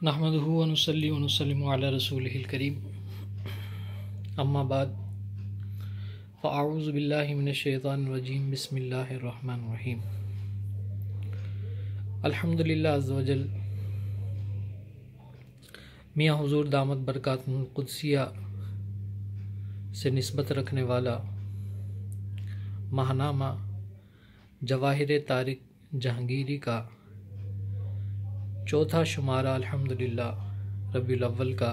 نحمدہ ونصلی ونسلم علی رسولہ الکریم اما بعد فاعوذ باللہ من الشیطان الرجیم بسم اللہ الرحمن الرحیم الحمدللہ عز وجل میاں حضور دامت برکاتہ القدسیہ سے نسبت رکھنے والا ماہنامہ جواہر طارق جہانگیری کا چوتھا شمارہ الحمدللہ ربیع الاول کا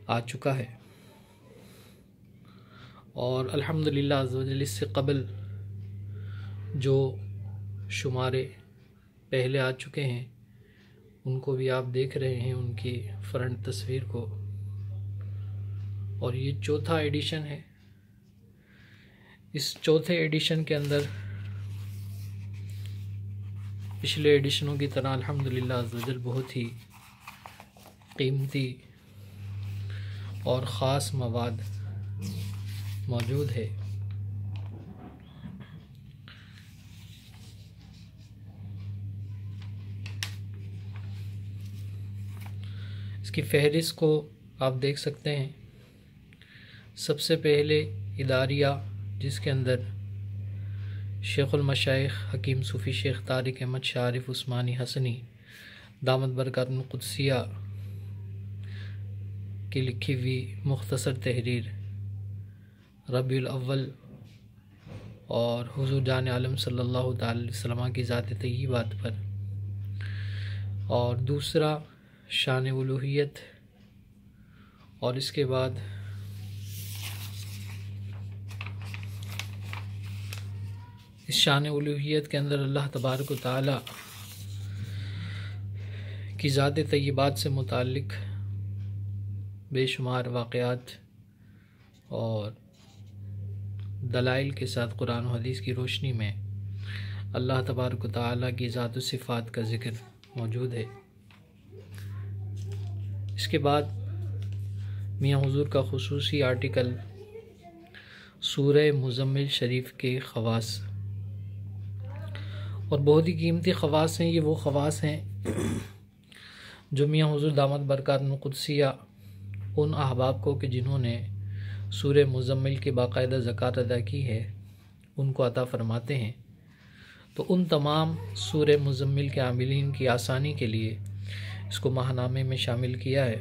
آ چکا ہے، اور الحمدللہ عز و جل اس سے قبل جو شمارے پہلے آ چکے ہیں ان کو بھی آپ دیکھ رہے ہیں، ان کی فرنٹ تصویر کو، اور یہ چوتھا ایڈیشن ہے۔ اس چوتھے ایڈیشن کے اندر پچھلے ایڈیشنوں کی طرح الحمدللہ عز و جل بہت ہی قیمتی اور خاص مواد موجود ہے۔ اس کی فہرست کو آپ دیکھ سکتے ہیں۔ سب سے پہلے اداریہ، جس کے اندر شیخ المشائخ حکیم صوفی شیخ طارق احمد شاہ عارف عثمانی حسنی دامت برکاتہ القدسیہ کی لکھی ہوئی مختصر تحریر ربیع الاول اور حضور جان عالم صلی اللہ تعالی علیہ وسلم کی ذات طیبات پر، اور دوسرا شان الوہیت، اور اس کے بعد اس شان الوہیت کے اندر اللہ تبارک و تعالی کی ذات طیبات سے متعلق بے شمار واقعات اور دلائل کے ساتھ قرآن و حدیث کی روشنی میں اللہ تبارک و تعالی کی ذات و صفات کا ذکر موجود ہے۔ اس کے بعد میاں حضور کا خصوصی آرٹیکل سورہ مزمل شریف کے خواص، اور بہت ہی قیمتی خواص ہیں۔ یہ وہ خواص ہیں جو میاں حضور دامت برکاتہ القدسیہ ان احباب کو کہ جنہوں نے سورہ مزمل کی باقاعدہ زکوٰۃ ادا کی ہے ان کو عطا فرماتے ہیں۔ تو ان تمام سورہ مزمل کے عاملین کی آسانی کے لیے اس کو ماہنامے میں شامل کیا ہے،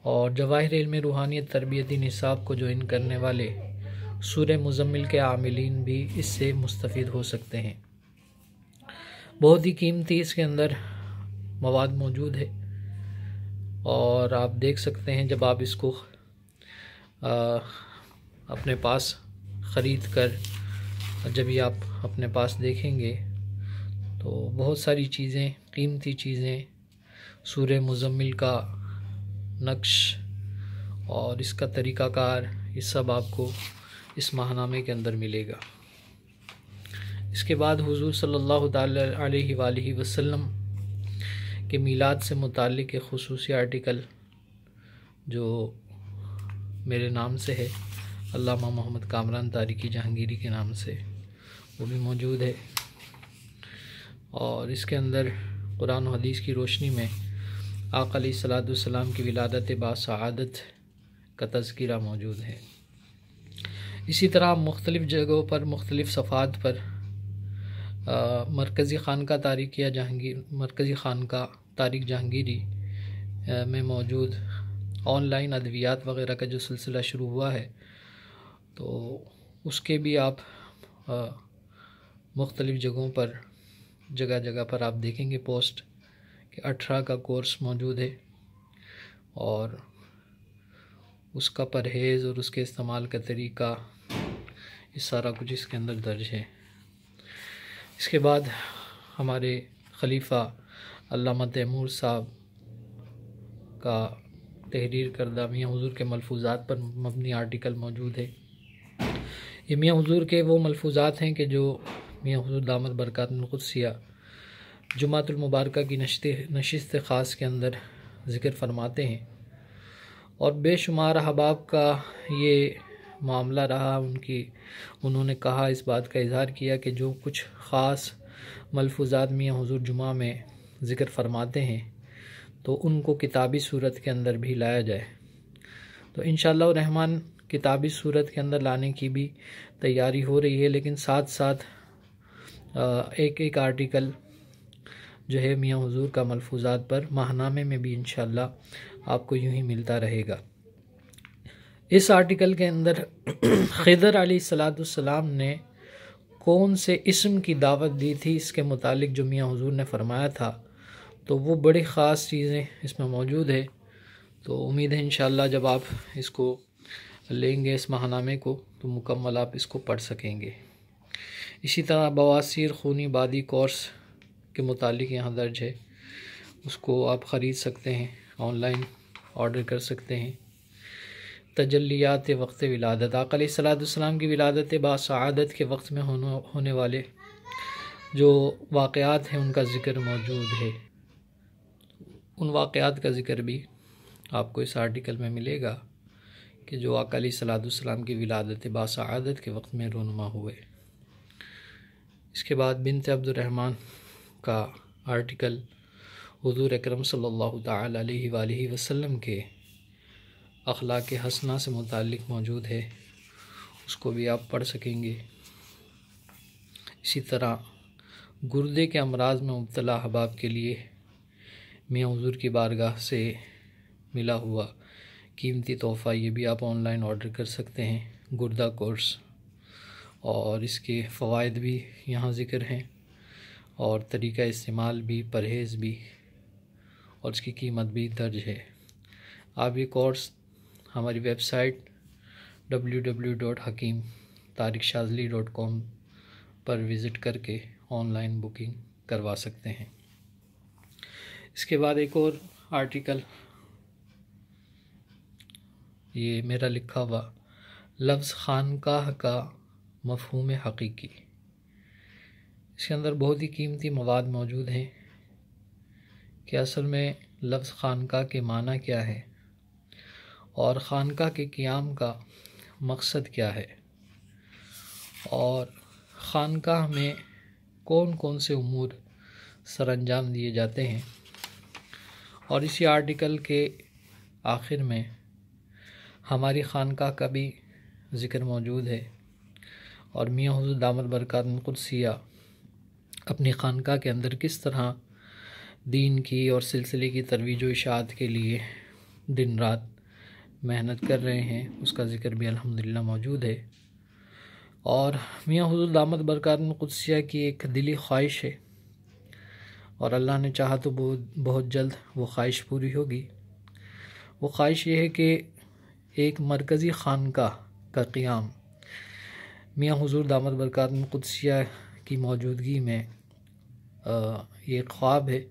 اور جواہر علم روحانیت تربیتی نصاب کو جوائن کرنے والے سورہ مزمل کے عاملین بھی اس سے مستفید ہو سکتے ہیں۔ بہت ہی قیمتی اس کے اندر مواد موجود ہے، اور آپ دیکھ سکتے ہیں جب آپ اس کو اپنے پاس خرید کر جب یہ آپ اپنے پاس دیکھیں گے تو بہت ساری چیزیں، قیمتی چیزیں، سورہ مزمل کا نقش اور اس کا طریقہ کار، یہ سب آپ کو اس ماہنامے کے اندر ملے گا۔ اس کے بعد حضور صلی اللہ تعالی علیہ وآلہ وسلم کے میلاد سے متعلق ایک خصوصی آرٹیکل جو میرے نام سے ہے، علامہ محمد کامران طارقی جہانگیری کے نام سے، وہ بھی موجود ہے، اور اس کے اندر قرآن و حدیث کی روشنی میں آقا علیہ الصلوۃ والسلام کی ولادت باسعادت کا تذکرہ موجود ہے۔ اسی طرح مختلف جگہوں پر، مختلف صفحات پر مرکزی خانقاہ طارق جہانگیری میں موجود آن لائن ادویات وغیرہ کا جو سلسلہ شروع ہوا ہے، تو اس کے بھی آپ مختلف جگہوں پر، جگہ جگہ پر آپ دیکھیں گے پوسٹ کہ 18 کا کورس موجود ہے، اور اس کا پرہیز اور اس کے استعمال کا طریقہ، یہ سارا کچھ اس کے اندر درج ہے۔ اس کے بعد ہمارے خلیفہ علامہ تیمور صاحب کا تحریر کردہ میاں حضور کے ملفوظات پر مبنی آرٹیکل موجود ہے۔ یہ میاں حضور کے وہ ملفوظات ہیں کہ جو میاں حضور دامت برکاتہ القدسیہ جمعۃ المبارکہ کی نشست خاص کے اندر ذکر فرماتے ہیں، اور بے شمار احباب کا یہ معاملہ رہا، انہوں نے کہا، اس بات کا اظہار کیا کہ جو کچھ خاص ملفوظات میاں حضور جمعہ میں ذکر فرماتے ہیں تو ان کو کتابی صورت کے اندر بھی لایا جائے۔ تو انشاءاللہ الرحمن کتابی صورت کے اندر لانے کی بھی تیاری ہو رہی ہے، لیکن ساتھ ساتھ ایک ایک آرٹیکل جو ہے میاں حضور کا ملفوظات پر ماہنامے میں بھی انشاءاللہ آپ کو یوں ہی ملتا رہے گا۔ اس آرٹیکل کے اندر خضر علیہ السلام نے کون سے اسم کی دعوت دی تھی، اس کے متعلق جو میاں حضور نے فرمایا تھا، تو وہ بڑی خاص چیزیں اس میں موجود ہے۔ تو امید ہے انشاءاللہ جب آپ اس کو لیں گے اس ماہنامے کو تو مکمل آپ اس کو پڑھ سکیں گے۔ اسی طرح بواسیر خونی بادی کورس کے متعلق یہاں درج ہے، اس کو آپ خرید سکتے ہیں، آن لائن آرڈر کر سکتے ہیں۔ تجلیات وقت ولادت، آقا علیہ السلام کی ولادت باسعادت کے وقت میں ہونے والے جو واقعات ہیں ان کا ذکر موجود ہے۔ ان واقعات کا ذکر بھی آپ کو اس آرٹیکل میں ملے گا کہ جو آقا علیہ السلام کی ولادت باسعادت کے وقت میں رونما ہوئے۔ اس کے بعد بنت عبد الرحمن کا آرٹیکل حضور اکرم صلی اللہ تعالی علیہ وآلہ وسلم کے اخلاق حسنہ سے متعلق موجود ہے، اس کو بھی آپ پڑھ سکیں گے۔ اسی طرح گردے کے امراض میں مبتلا احباب کے لیے میاں حضور کی بارگاہ سے ملا ہوا قیمتی تحفہ، یہ بھی آپ آن لائن آرڈر کر سکتے ہیں، گردہ کورس، اور اس کے فوائد بھی یہاں ذکر ہیں اور طریقہ استعمال بھی، پرہیز بھی، اور اس کی قیمت بھی درج ہے۔ آپ یہ کورس ہماری ویب سائٹ www.hakeemtariqshazali.com پر وزٹ کر کے آن لائن بکنگ کروا سکتے ہیں۔ اس کے بعد ایک اور آرٹیکل، یہ میرا لکھا ہوا لفظ خانقاہ کا مفہوم حقیقی، اس کے اندر بہت ہی قیمتی مواد موجود ہیں کہ اصل میں لفظ خانقاہ کے معنی کیا ہے اور خانقاہ کے قیام کا مقصد کیا ہے، اور خانقاہ میں کون کون سے امور سر انجام دیے جاتے ہیں۔ اور اسی آرٹیکل کے آخر میں ہماری خانقاہ کا بھی ذکر موجود ہے، اور میاں حضور دامت برکات القدسیہ اپنی خانقاہ کے اندر کس طرح دین کی اور سلسلے کی ترویج و اشاعت کے لیے دن رات محنت کر رہے ہیں، اس کا ذکر بھی الحمدللہ موجود ہے۔ اور میاں حضور دامت برکات القدسیہ کی ایک دلی خواہش ہے، اور اللہ نے چاہا تو بہت جلد وہ خواہش پوری ہوگی۔ وہ خواہش یہ ہے کہ ایک مرکزی خانقاہ کا قیام میاں حضور دامت برکات القدسیہ کی موجودگی میں، یہ ایک خواب ہے،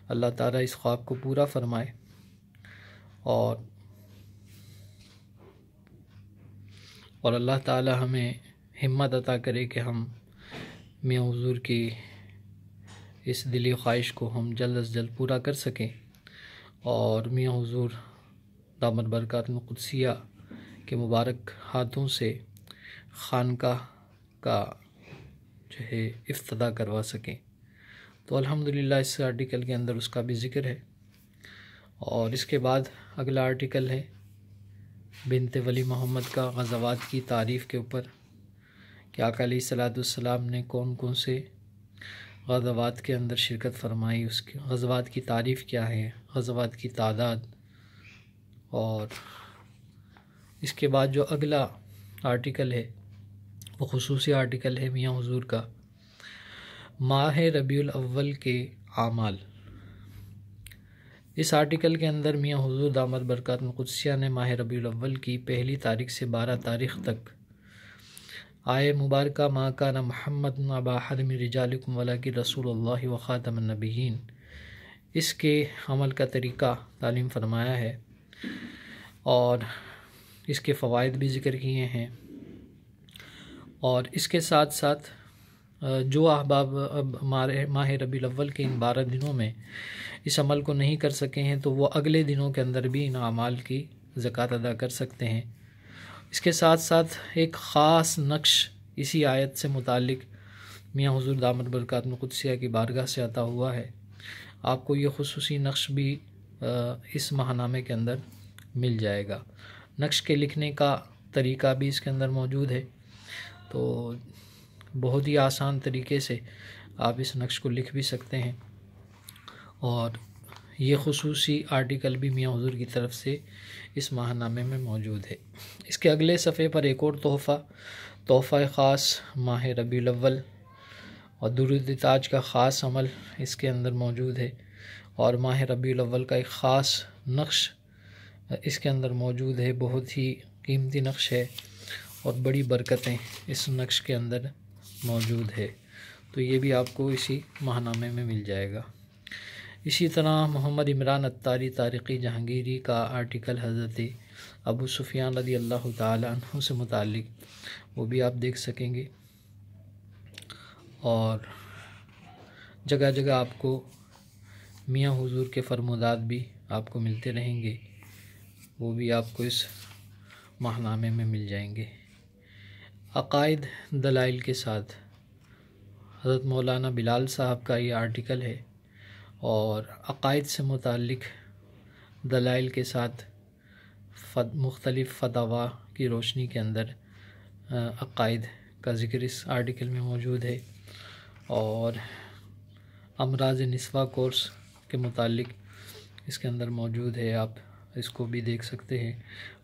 اللہ تعالیٰ اس خواب کو پورا فرمائے، اور اللہ تعالیٰ ہمیں ہمت عطا کرے کہ ہم میاں حضور کی اس دلی خواہش کو ہم جلد از جلد پورا کر سکیں، اور میاں حضور دامت برکات القدسیہ کے مبارک ہاتھوں سے خانقاہ کا جو ہے افتتاح کروا سکیں۔ تو الحمدللہ اس آرٹیکل کے اندر اس کا بھی ذکر ہے۔ اور اس کے بعد اگلا آرٹیکل ہے بنت ولی محمد کا غزوات کی تعریف کے اوپر، کہ آقا علیہ السلام نے کون کون سے غزوات کے اندر شرکت فرمائی، اس کے غزوات کی تعریف کیا ہے، غزوات کی تعداد۔ اور اس کے بعد جو اگلا آرٹیکل ہے وہ خصوصی آرٹیکل ہے میاں حضور کا ماہ ربیع الاول کے اعمال۔ اس آرٹیکل کے اندر میاں حضور دامت برکات القدسیہ نے ماہ ربیع الاول کی 1 تاریخ سے 12 تاریخ تک آئے مبارکہ ما کان محمد ابا احد من رجالکم ولکن رسول اللہ وخاتم النبیین، اس کے عمل کا طریقہ تعلیم فرمایا ہے، اور اس کے فوائد بھی ذکر کیے ہیں۔ اور اس کے ساتھ ساتھ جو احباب اب ماہ ربیع الاول کے ان 12 دنوں میں اس عمل کو نہیں کر سکے ہیں تو وہ اگلے دنوں کے اندر بھی ان اعمال کی زکوٰۃ ادا کر سکتے ہیں۔ اس کے ساتھ ساتھ ایک خاص نقش اسی آیت سے متعلق میاں حضور دامت برکات القدسیہ کی بارگاہ سے عطا ہوا ہے، آپ کو یہ خصوصی نقش بھی اس ماہ نامے کے اندر مل جائے گا۔ نقش کے لکھنے کا طریقہ بھی اس کے اندر موجود ہے، تو بہت ہی آسان طریقے سے آپ اس نقش کو لکھ بھی سکتے ہیں، اور یہ خصوصی آرٹیکل بھی میاں حضور کی طرف سے اس ماہ نامے میں موجود ہے۔ اس کے اگلے صفحے پر ایک اور تحفہ خاص ماہ ربیع الاول اور درود تاج کا خاص عمل اس کے اندر موجود ہے، اور ماہ ربیع الاول کا ایک خاص نقش اس کے اندر موجود ہے۔ بہت ہی قیمتی نقش ہے اور بڑی برکتیں اس نقش کے اندر موجود ہے، تو یہ بھی آپ کو اسی ماہ نامے میں مل جائے گا۔ اسی طرح محمد عمران عطاری طارقی جہانگیری کا آرٹیکل حضرت ابو سفیان رضی اللہ تعالی عنہ سے متعلق، وہ بھی آپ دیکھ سکیں گے، اور جگہ جگہ آپ کو میاں حضور کے فرمودات بھی آپ کو ملتے رہیں گے، وہ بھی آپ کو اس ماہ نامے میں مل جائیں گے۔ عقائد دلائل کے ساتھ حضرت مولانا بلال صاحب کا یہ آرٹیکل ہے، اور عقائد سے متعلق دلائل کے ساتھ مختلف فتاوی کی روشنی کے اندر عقائد کا ذکر اس آرٹیکل میں موجود ہے، اور امراض نسواں کورس کے متعلق اس کے اندر موجود ہے، آپ اس کو بھی دیکھ سکتے ہیں۔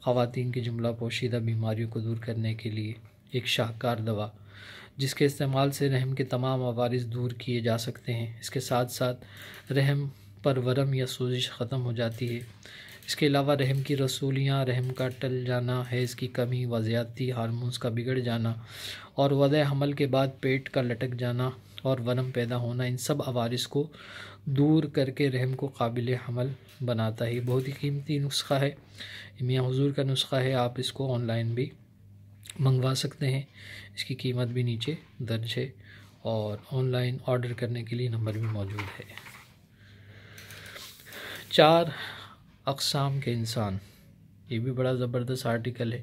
خواتین کی جملہ پوشیدہ بیماریوں کو دور کرنے کے لیے ایک شاہکار دوا، جس کے استعمال سے رحم کے تمام عوارض دور کیے جا سکتے ہیں۔ اس کے ساتھ ساتھ رحم پر ورم یا سوزش ختم ہو جاتی ہے۔ اس کے علاوہ رحم کی رسولیاں، رحم کا ٹل جانا، حیض کی کمی و زیادتی، ہارمونز کا بگڑ جانا، اور وضع حمل کے بعد پیٹ کا لٹک جانا اور ورم پیدا ہونا، ان سب عوارض کو دور کر کے رحم کو قابل حمل بناتا ہے۔ یہ بہت ہی قیمتی نسخہ ہے، میاں حضور کا نسخہ ہے، آپ اس کو آن لائن بھی منگوا سکتے ہیں، اس کی قیمت بھی نیچے درج ہے، اور آن لائن آرڈر کرنے کے لیے نمبر بھی موجود ہے۔ 4 اقسام کے انسان، یہ بھی بڑا زبردست آرٹیکل ہے،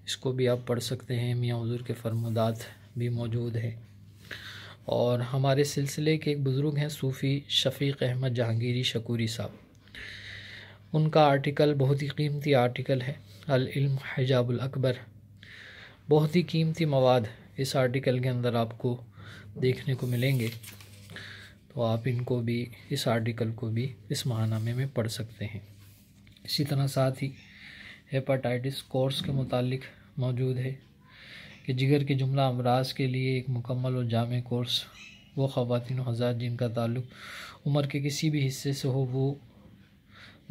اس کو بھی آپ پڑھ سکتے ہیں، میاں حضور کے فرمودات بھی موجود ہیں۔ اور ہمارے سلسلے کے ایک بزرگ ہیں صوفی شفیق احمد جہانگیری شکوری صاحب، ان کا آرٹیکل بہت ہی قیمتی آرٹیکل ہے، العلم حجاب الاکبر۔ بہت ہی قیمتی مواد اس آرٹیکل کے اندر آپ کو دیکھنے کو ملیں گے، تو آپ ان کو بھی، اس آرٹیکل کو بھی اس ماہ نامے میں پڑھ سکتے ہیں۔ اسی طرح ساتھ ہی ہیپاٹائٹس کورس کے متعلق موجود ہے کہ جگر کے جملہ امراض کے لیے ایک مکمل اور جامع کورس، وہ خواتین و حضرات جن کا تعلق عمر کے کسی بھی حصے سے ہو، وہ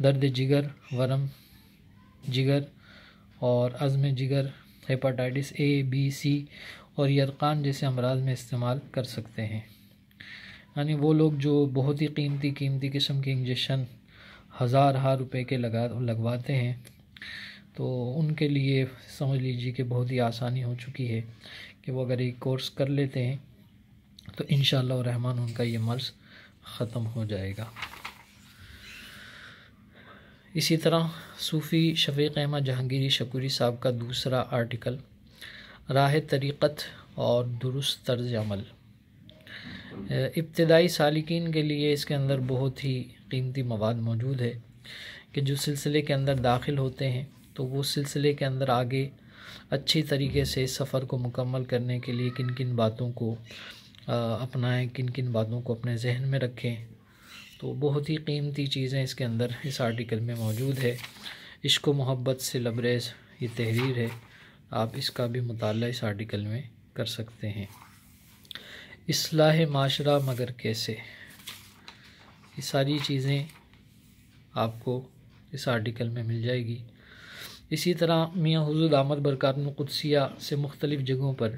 درد جگر، ورم جگر اور عزم جگر، ہیپاٹائٹس A B C اور یرقان جیسے امراض میں استعمال کر سکتے ہیں۔ یعنی وہ لوگ جو بہت ہی قیمتی قسم کے انجیکشن ہزار روپے کے لگواتے ہیں، تو ان کے لیے سمجھ لیجیے کہ بہت ہی آسانی ہو چکی ہے کہ وہ اگر ایک کورس کر لیتے ہیں تو انشاءاللہ الرحمن ان کا یہ مرض ختم ہو جائے گا۔ اسی طرح صوفی شفیق احمد جہانگیری شکوری صاحب کا دوسرا آرٹیکل، راہ طریقت اور درست طرز عمل، ابتدائی سالکین کے لیے اس کے اندر بہت ہی قیمتی مواد موجود ہے کہ جو سلسلے کے اندر داخل ہوتے ہیں تو وہ سلسلے کے اندر آگے اچھی طریقے سے اس سفر کو مکمل کرنے کے لیے کن کن باتوں کو اپنائیں، کن کن باتوں کو اپنے ذہن میں رکھیں، تو بہت ہی قیمتی چیزیں اس کے اندر اس آرٹیکل میں موجود ہے۔ عشق و محبت سے لبریز یہ تحریر ہے، آپ اس کا بھی مطالعہ اس آرٹیکل میں کر سکتے ہیں۔ اصلاح معاشرہ مگر کیسے، یہ ساری چیزیں آپ کو اس آرٹیکل میں مل جائے گی۔ اسی طرح میاں حضور دامت برکاتہ القدسیہ سے مختلف جگہوں پر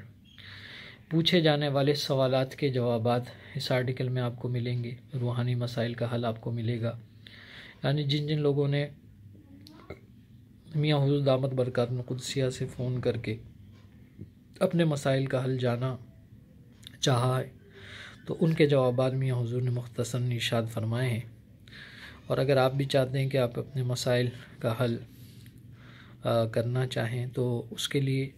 پوچھے جانے والے سوالات کے جوابات اس آرٹیکل میں آپ کو ملیں گے، روحانی مسائل کا حل آپ کو ملے گا۔ یعنی جن جن لوگوں نے میاں حضور دامت برکاتہ القدسیہ سے فون کر کے اپنے مسائل کا حل جانا چاہا ہے، تو ان کے جوابات میاں حضور نے مختصراً ارشاد فرمائے ہیں، اور اگر آپ بھی چاہتے ہیں کہ آپ اپنے مسائل کا حل کرنا چاہیں تو اس کے لیے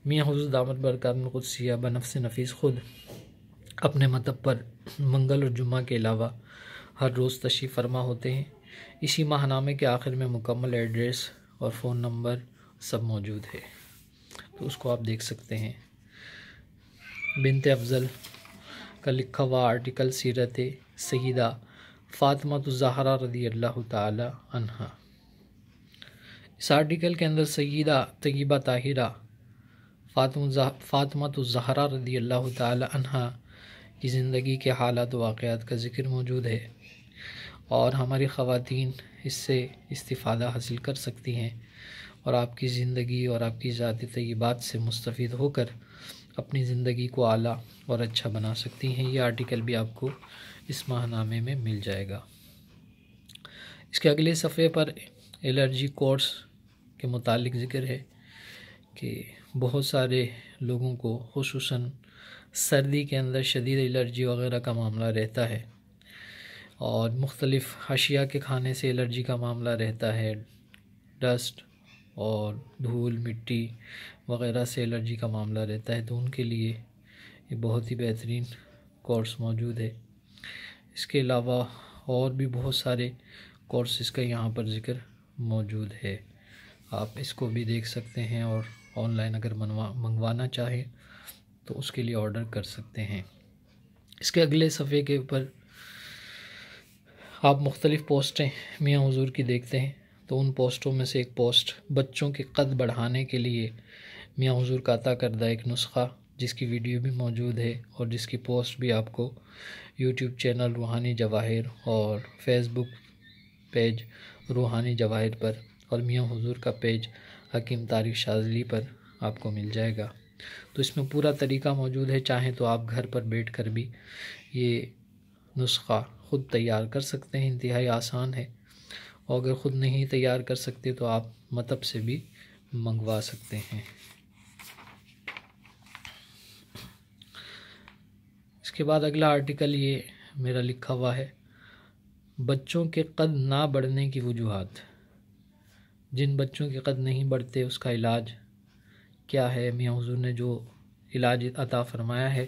میاں حضور دامت برکاتہ القدسیہ بنفس نفیس خود اپنے مطب پر منگل اور جمعہ کے علاوہ ہر روز تشریف فرما ہوتے ہیں، اسی ماہ نامے کے آخر میں مکمل ایڈریس اور فون نمبر سب موجود ہے، تو اس کو آپ دیکھ سکتے ہیں۔ بنت افضل کا لکھا ہوا آرٹیکل سیرت سیدہ فاطمہ الزہرا رضی اللہ تعالی عنہا۔ اس آرٹیکل کے اندر سیدہ طیبہ طاہرہ فاطمہ الزہرا رضی اللہ تعالی عنہا کی زندگی کے حالات و واقعات کا ذکر موجود ہے، اور ہماری خواتین اس سے استفادہ حاصل کر سکتی ہیں اور آپ کی زندگی اور آپ کی ذاتی طیبات سے مستفید ہو کر اپنی زندگی کو اعلیٰ اور اچھا بنا سکتی ہیں۔ یہ آرٹیکل بھی آپ کو اس ماہ نامے میں مل جائے گا۔ اس کے اگلے صفحے پر الرجی کورس کے متعلق ذکر ہے کہ بہت سارے لوگوں کو خصوصاً سردی کے اندر شدید الرجی وغیرہ کا معاملہ رہتا ہے، اور مختلف اشیاء کے کھانے سے الرجی کا معاملہ رہتا ہے، ڈسٹ اور دھول مٹی وغیرہ سے الرجی کا معاملہ رہتا ہے، تو ان کے لیے یہ بہت ہی بہترین کورس موجود ہے۔ اس کے علاوہ اور بھی بہت سارے کورسز کا یہاں پر ذکر موجود ہے، آپ اس کو بھی دیکھ سکتے ہیں، اور آن لائن اگر منگوانا چاہیں تو اس کے لیے آرڈر کر سکتے ہیں۔ اس کے اگلے صفحے کے اوپر آپ مختلف پوسٹیں میاں حضور کی دیکھتے ہیں، تو ان پوسٹوں میں سے ایک پوسٹ بچوں کے قد بڑھانے کے لیے میاں حضور کا عطا کردہ ایک نسخہ، جس کی ویڈیو بھی موجود ہے اور جس کی پوسٹ بھی آپ کو یوٹیوب چینل روحانی جواہر اور فیس بک پیج روحانی جواہر پر اور میاں حضور کا پیج حکیم طارق شاذلی پر آپ کو مل جائے گا۔ تو اس میں پورا طریقہ موجود ہے، چاہیں تو آپ گھر پر بیٹھ کر بھی یہ نسخہ خود تیار کر سکتے ہیں، انتہائی آسان ہے، اور اگر خود نہیں تیار کر سکتے تو آپ مطب سے بھی منگوا سکتے ہیں۔ اس کے بعد اگلا آرٹیکل یہ میرا لکھا ہوا ہے، بچوں کے قد نہ بڑھنے کی وجوہات۔ جن بچوں کے قد نہیں بڑھتے اس کا علاج کیا ہے، میاں حضور نے جو علاج عطا فرمایا ہے،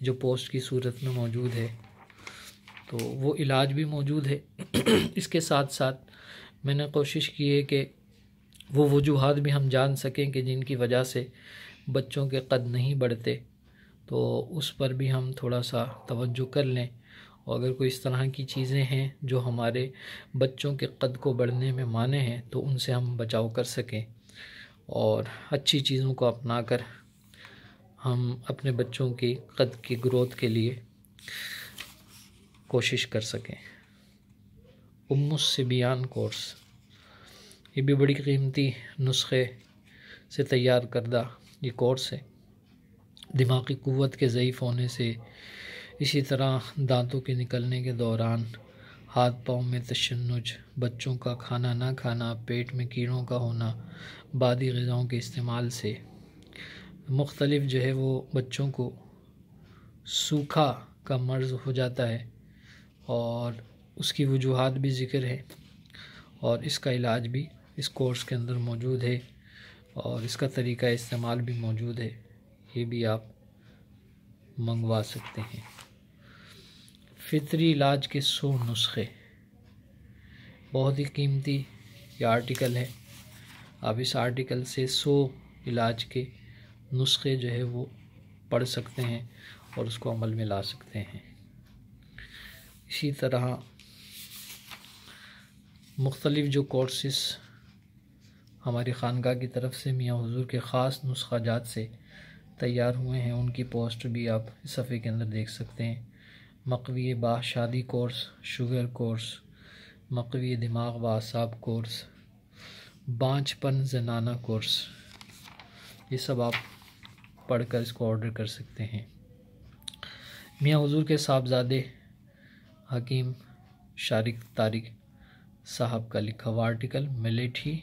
جو پوسٹ کی صورت میں موجود ہے، تو وہ علاج بھی موجود ہے۔ اس کے ساتھ ساتھ میں نے کوشش کی ہے کہ وہ وجوہات بھی ہم جان سکیں کہ جن کی وجہ سے بچوں کے قد نہیں بڑھتے، تو اس پر بھی ہم تھوڑا سا توجہ کر لیں، اور اگر کوئی اس طرح کی چیزیں ہیں جو ہمارے بچوں کے قد کو بڑھنے میں مانع ہیں تو ان سے ہم بچاؤ کر سکیں، اور اچھی چیزوں کو اپنا کر ہم اپنے بچوں کی قد کی گروتھ کے لیے کوشش کر سکیں۔ ام الصبیان کورس، یہ بھی بڑی قیمتی نسخے سے تیار کردہ یہ کورس ہے۔ دماغی قوت کے ضعیف ہونے سے، اسی طرح دانتوں کے نکلنے کے دوران، ہاتھ پاؤں میں تشنج، بچوں کا کھانا نہ کھانا، پیٹ میں کیڑوں کا ہونا، بادی غذاؤں کے استعمال سے مختلف جو ہے وہ بچوں کو سوکھا کا مرض ہو جاتا ہے، اور اس کی وجوہات بھی ذکر ہے، اور اس کا علاج بھی اس کورس کے اندر موجود ہے، اور اس کا طریقہ استعمال بھی موجود ہے، یہ بھی آپ منگوا سکتے ہیں۔ فطری علاج کے 100 نسخے، بہت ہی قیمتی یہ آرٹیکل ہے، آپ اس آرٹیکل سے 100 علاج کے نسخے جو ہے وہ پڑھ سکتے ہیں اور اس کو عمل میں لا سکتے ہیں۔ اسی طرح مختلف جو کورسز ہماری خانقاہ کی طرف سے میاں حضور کے خاص نسخہ جات سے تیار ہوئے ہیں، ان کی پوسٹ بھی آپ اس صفحے کے اندر دیکھ سکتے ہیں۔ مقوی باہ شادی کورس، شوگر کورس، مقوی دماغ و اعصاب کورس، بانجھ پن زنانہ کورس، یہ سب آپ پڑھ کر اس کو آرڈر کر سکتے ہیں۔ میاں حضور کے صاحبزادے حکیم طارق صاحب کا لکھا ہوا آرٹیکل، ملیٹھی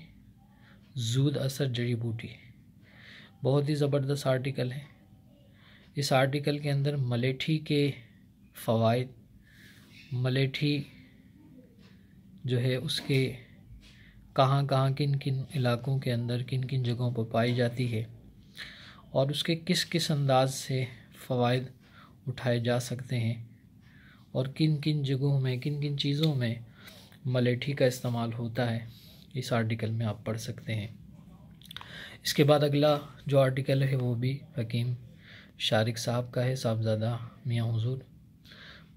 زود اثر جڑی بوٹی، بہت ہی زبردست آرٹیکل ہے۔ اس آرٹیکل کے اندر ملیٹھی کے فوائد، ملیٹھی جو ہے اس کے کہاں کہاں کن کن علاقوں کے اندر کن کن جگہوں پر پائی جاتی ہے، اور اس کے کس کس انداز سے فوائد اٹھائے جا سکتے ہیں، اور کن کن جگہوں میں کن کن چیزوں میں ملیٹھی کا استعمال ہوتا ہے، اس آرٹیکل میں آپ پڑھ سکتے ہیں۔ اس کے بعد اگلا جو آرٹیکل ہے وہ بھی حکیم شارق صاحب کا ہے، صاحبزادہ میاں حضور۔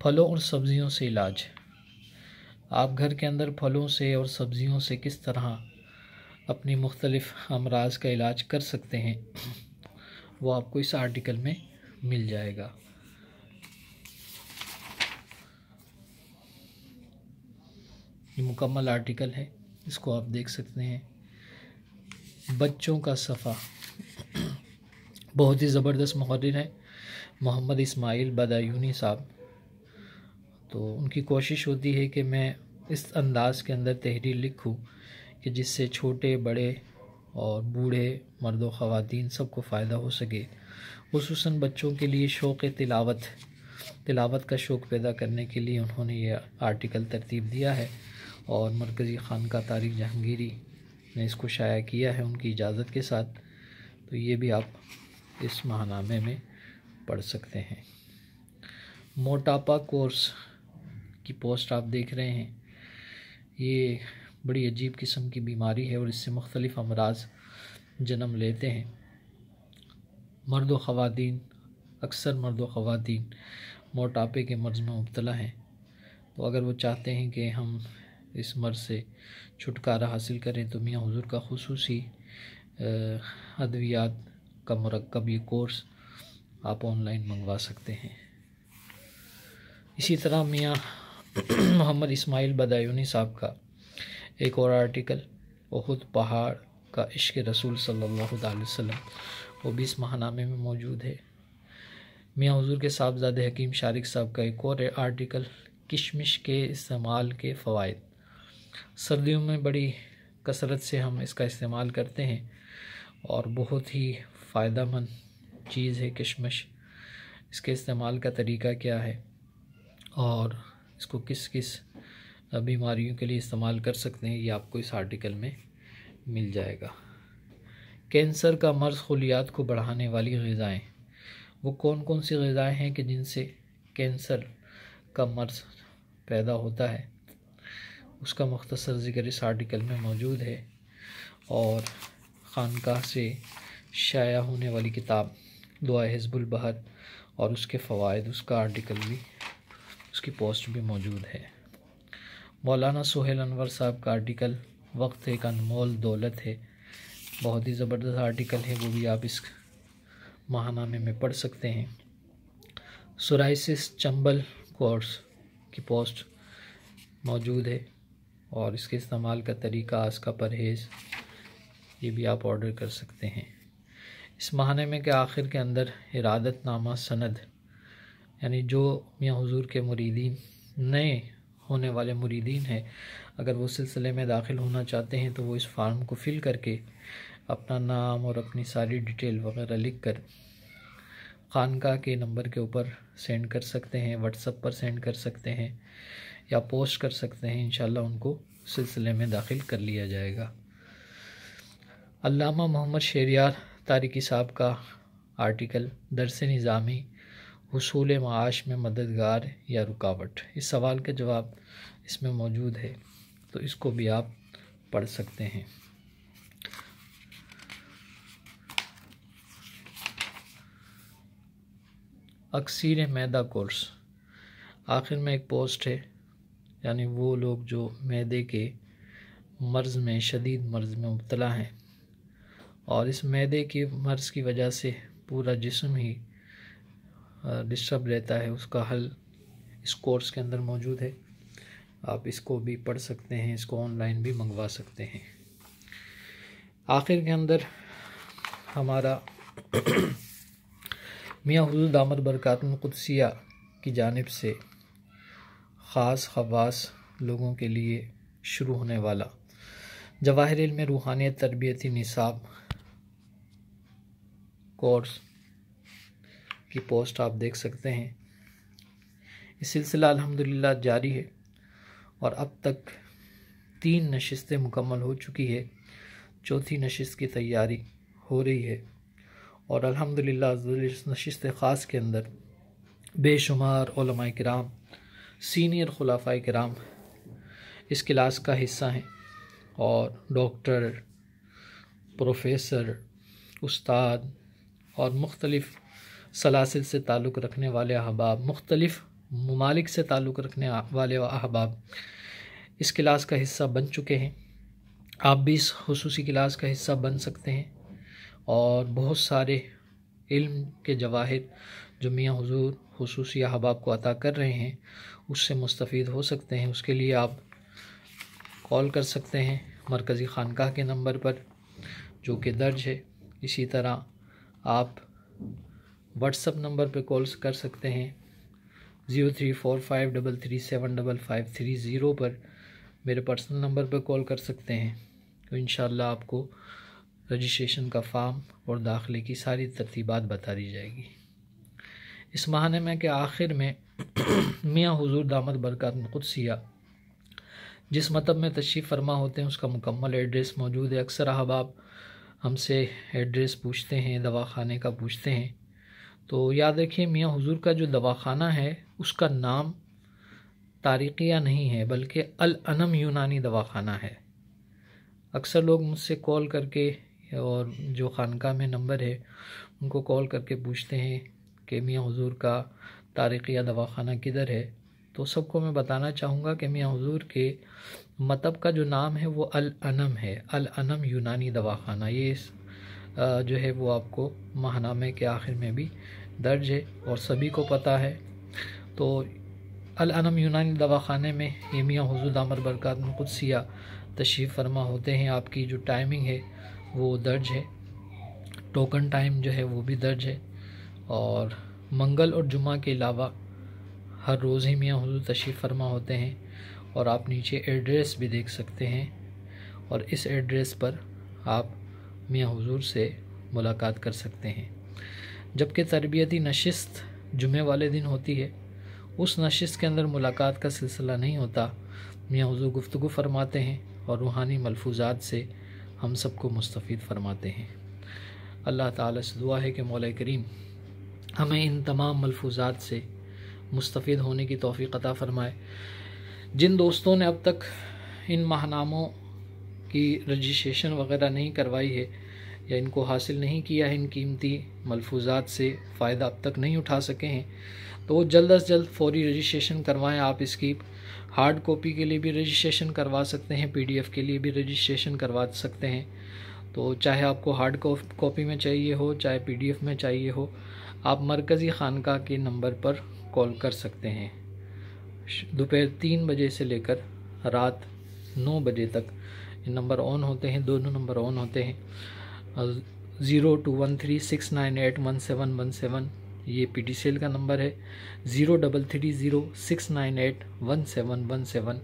پھلوں اور سبزیوں سے علاج۔ آپ گھر کے اندر پھلوں سے اور سبزیوں سے کس طرح اپنی مختلف امراض کا علاج کر سکتے ہیں، وہ آپ کو اس آرٹیکل میں مل جائے گا۔ یہ مکمل آرٹیکل ہے، اس کو آپ دیکھ سکتے ہیں۔ بچوں کا صفحہ، بہت ہی زبردست محرر ہیں محمد اسماعیل بدایونی صاحب۔ تو ان کی کوشش ہوتی ہے کہ میں اس انداز کے اندر تحریر لکھوں کہ جس سے چھوٹے بڑے اور بوڑھے مرد و خواتین سب کو فائدہ ہو سکے، خصوصاً بچوں کے لیے شوق تلاوت کا شوق پیدا کرنے کے لیے انہوں نے یہ آرٹیکل ترتیب دیا ہے، اور مرکزی خانقاہ طارق جہانگیری نے اس کو شائع کیا ہے ان کی اجازت کے ساتھ۔ تو یہ بھی آپ اس ماہنامے میں پڑھ سکتے ہیں۔ موٹاپا کورس کی پوسٹ آپ دیکھ رہے ہیں۔ یہ بڑی عجیب قسم کی بیماری ہے اور اس سے مختلف امراض جنم لیتے ہیں۔ مرد و خواتین، اکثر مرد و خواتین موٹاپے کے مرض میں مبتلا ہیں۔ تو اگر وہ چاہتے ہیں کہ ہم اس مرض سے چھٹکارا حاصل کریں تو میاں حضور کا خصوصی ادویات کا مرکب یہ کورس آپ آن لائن منگوا سکتے ہیں۔ اسی طرح میاں محمد اسماعیل بدایونی صاحب کا ایک اور آرٹیکل، احد پہاڑ کا عشق رسول صلی اللہ علیہ وسلم، وہ بھی اس ماہنامے میں موجود ہے۔ میاں حضور کے صاحبزادے حکیم شارق صاحب کا ایک اور آرٹیکل، کشمش کے استعمال کے فوائد۔ سردیوں میں بڑی کثرت سے ہم اس کا استعمال کرتے ہیں اور بہت ہی فائدہ مند چیز ہے کشمش۔ اس کے استعمال کا طریقہ کیا ہے اور اس کو کس کس بیماریوں کے لیے استعمال کر سکتے ہیں، یہ آپ کو اس آرٹیکل میں مل جائے گا۔ کینسر کا مرض خلیات کو بڑھانے والی غذائیں، وہ کون کون سی غذائیں ہیں کہ جن سے کینسر کا مرض پیدا ہوتا ہے، اس کا مختصر ذکر اس آرٹیکل میں موجود ہے۔ اور خانقاہ سے شائع ہونے والی کتاب دعائے حزب البحر اور اس کے فوائد، اس کا آرٹیکل بھی، اس کی پوسٹ بھی موجود ہے۔ مولانا سہیل انور صاحب کا آرٹیکل، وقت ایک انمول دولت ہے، بہت ہی زبردست آرٹیکل ہے، وہ بھی آپ اس ماہنامے میں پڑھ سکتے ہیں۔ سورائسس چنبل کورس کی پوسٹ موجود ہے اور اس کے استعمال کا طریقہ، اس کا پرہیز، یہ بھی آپ آرڈر کر سکتے ہیں۔ اس ماہنامے کے آخر کے اندر ارادت نامہ سند، یعنی جو میاں حضور کے مریدین، نئے ہونے والے مریدین ہیں، اگر وہ سلسلے میں داخل ہونا چاہتے ہیں تو وہ اس فارم کو فل کر کے اپنا نام اور اپنی ساری ڈیٹیل وغیرہ لکھ کر خانقاہ کے نمبر کے اوپر سینڈ کر سکتے ہیں، واٹس ایپ پر سینڈ کر سکتے ہیں یا پوسٹ کر سکتے ہیں، انشاءاللہ ان کو سلسلے میں داخل کر لیا جائے گا۔ علامہ محمد شہریار تارکی صاحب کا آرٹیکل، درس نظامی، حصول معاش میں مددگار یا رکاوٹ، اس سوال کا جواب اس میں موجود ہے، تو اس کو بھی آپ پڑھ سکتے ہیں۔ اکسیر معدہ کورس، آخر میں ایک پوسٹ ہے، یعنی وہ لوگ جو معدے کے مرض میں، شدید مرض میں مبتلا ہیں اور اس معدے کے مرض کی وجہ سے پورا جسم ہی ڈسٹرب رہتا ہے، اس کا حل اس کورس کے اندر موجود ہے، آپ اس کو بھی پڑھ سکتے ہیں، اس کو آن لائن بھی منگوا سکتے ہیں۔ آخر کے اندر ہمارا میاں حضور دامت برکاتہ القدسیہ کی جانب سے خاص خواص لوگوں کے لیے شروع ہونے والا جواہر علم روحانیت تربیتی نصاب کورس کی پوسٹ آپ دیکھ سکتے ہیں۔ یہ سلسلہ الحمدللہ جاری ہے اور اب تک 3 نشستیں مکمل ہو چکی ہے، 4تھی نشست کی تیاری ہو رہی ہے، اور الحمدللہ اس نشست خاص کے اندر بے شمار علماء کرام، سینئر خلفاء کرام اس کلاس کا حصہ ہیں، اور ڈاکٹر، پروفیسر، استاد اور مختلف سلاسل سے تعلق رکھنے والے احباب، مختلف ممالک سے تعلق رکھنے والے احباب اس کلاس کا حصہ بن چکے ہیں۔ آپ بھی اس خصوصی کلاس کا حصہ بن سکتے ہیں، اور بہت سارے علم کے جواہر جو میاں حضور خصوصی احباب کو عطا کر رہے ہیں اس سے مستفید ہو سکتے ہیں۔ اس کے لیے آپ کال کر سکتے ہیں مرکزی خانقاہ کے نمبر پر جو کہ درج ہے۔ اسی طرح آپ واٹس اپ نمبر پہ کالز کر سکتے ہیں 034533755530 پر، میرے پرسنل نمبر پہ کال کر سکتے ہیں، تو انشاءاللہ آپ کو رجسٹریشن کا فارم اور داخلے کی ساری ترتیبات بتا دی جائے گی۔ اس ماہنامے کے آخر میں میاں حضور دامت برکات القدسیہ جس مطلب میں تشریف فرما ہوتے ہیں اس کا مکمل ایڈریس موجود ہے۔ اکثر احباب ہم سے ایڈریس پوچھتے ہیں، دواخانے کا پوچھتے ہیں، تو یاد رکھیے میاں حضور کا جو دواخانہ ہے اس کا نام طارقیہ نہیں ہے بلکہ الانم یونانی دواخانہ ہے۔ اکثر لوگ مجھ سے کال کر کے، اور جو خانقاہ میں نمبر ہے ان کو کال کر کے پوچھتے ہیں کہ میاں حضور کا طارقیہ دواخانہ کدھر ہے، تو سب کو میں بتانا چاہوں گا کہ میاں حضور کے مطب کا جو نام ہے وہ الانم ہے، الانم یونانی دواخانہ۔ یہ جو ہے وہ آپ کو ماہنامے کے آخر میں بھی درج ہے اور سبھی کو پتہ ہے۔ تو الانم یونانی دواخانے میں یہ میاں حضور دامت برکات القدسیہ تشریف فرما ہوتے ہیں۔ آپ کی جو ٹائمنگ ہے وہ درج ہے، ٹوکن ٹائم جو ہے وہ بھی درج ہے، اور منگل اور جمعہ کے علاوہ ہر روز ہی میاں حضور تشریف فرما ہوتے ہیں، اور آپ نیچے ایڈریس بھی دیکھ سکتے ہیں، اور اس ایڈریس پر آپ میاں حضور سے ملاقات کر سکتے ہیں۔ جبکہ تربیتی نشست جمعے والے دن ہوتی ہے، اس نشست کے اندر ملاقات کا سلسلہ نہیں ہوتا، میاں حضور گفتگو فرماتے ہیں اور روحانی ملفوظات سے ہم سب کو مستفید فرماتے ہیں۔ اللہ تعالیٰ سے دعا ہے کہ مولا کریم ہمیں ان تمام ملفوظات سے مستفید ہونے کی توفیق عطا فرمائے۔ جن دوستوں نے اب تک ان ماہناموں کی رجسٹریشن وغیرہ نہیں کروائی ہے یا ان کو حاصل نہیں کیا ہے، ان قیمتی ملفوظات سے فائدہ اب تک نہیں اٹھا سکے ہیں، تو وہ جلد از جلد فوری رجسٹریشن کروائیں۔ آپ اس کی ہارڈ کاپی کے لیے بھی رجسٹریشن کروا سکتے ہیں، پی ڈی ایف کے لیے بھی رجسٹریشن کروا سکتے ہیں۔ تو چاہے آپ کو ہارڈ کاپی میں چاہیے ہو، چاہے پی ڈی ایف میں چاہیے ہو، آپ مرکزی خانقاہ کے نمبر پر کال کر سکتے ہیں۔ دوپہر 3 بجے سے لے کر رات 9 بجے تک یہ نمبر آن ہوتے ہیں، دونوں نمبر آن ہوتے ہیں۔ 021369811717 یہ پی ٹی سیل کا نمبر ہے، 033069811717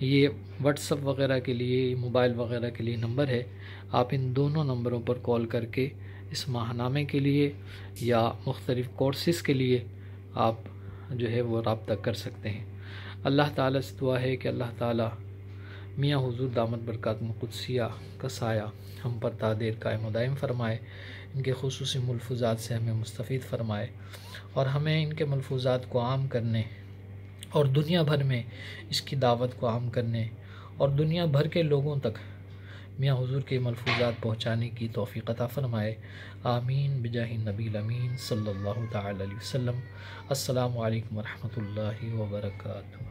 یہ واٹس اپ وغیرہ کے لیے، موبائل وغیرہ کے لیے نمبر ہے۔ آپ ان دونوں نمبروں پر کال کر کے اس ماہنامے کے لیے یا مختلف کورسز کے لیے آپ جو ہے وہ رابطہ کر سکتے ہیں۔ اللہ تعالیٰ سے دعا ہے کہ اللہ تعالیٰ میاں حضور دامت برکات القدسیہ کا سایہ ہم پر تا دیر قائم و دائم فرمائے، ان کے خصوصی ملفوظات سے ہمیں مستفید فرمائے، اور ہمیں ان کے ملفوظات کو عام کرنے اور دنیا بھر میں اس کی دعوت کو عام کرنے اور دنیا بھر کے لوگوں تک میاں حضور کے ملفوظات پہنچانے کی توفیق عطا فرمائے۔ آمین بجاہ النبی الامین صلی اللہ تعالی علیہ وسلم۔ السلام علیکم ورحمۃ اللہ وبرکاتہ۔